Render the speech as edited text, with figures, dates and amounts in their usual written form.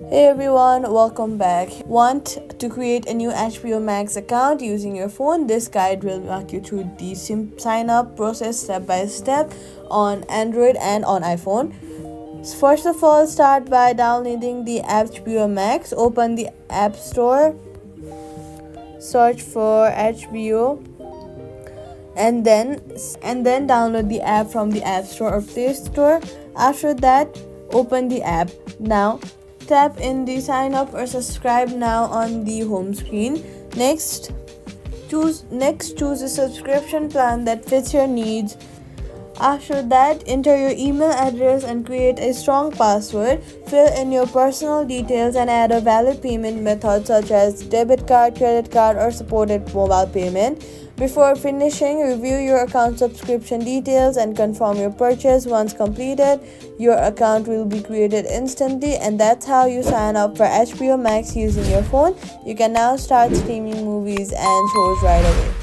Hey everyone, welcome back. Want to create a new HBO Max account using your phone? This guide will walk you through the sign up process step by step on Android and on iPhone. First of all, start by downloading the HBO Max. Open the App Store, search for HBO, and then download the app from the App Store or Play Store. After that, open the app. Now tap in the sign up or subscribe now on the home screen. Choose a subscription plan that fits your needs. After that, enter your email address and create a strong password. Fill in your personal details and add a valid payment method such as debit card, credit card, or supported mobile payment. Before finishing, review your account subscription details and confirm your purchase. Once completed, your account will be created instantly, and that's how you sign up for HBO Max using your phone. You can now start streaming movies and shows right away.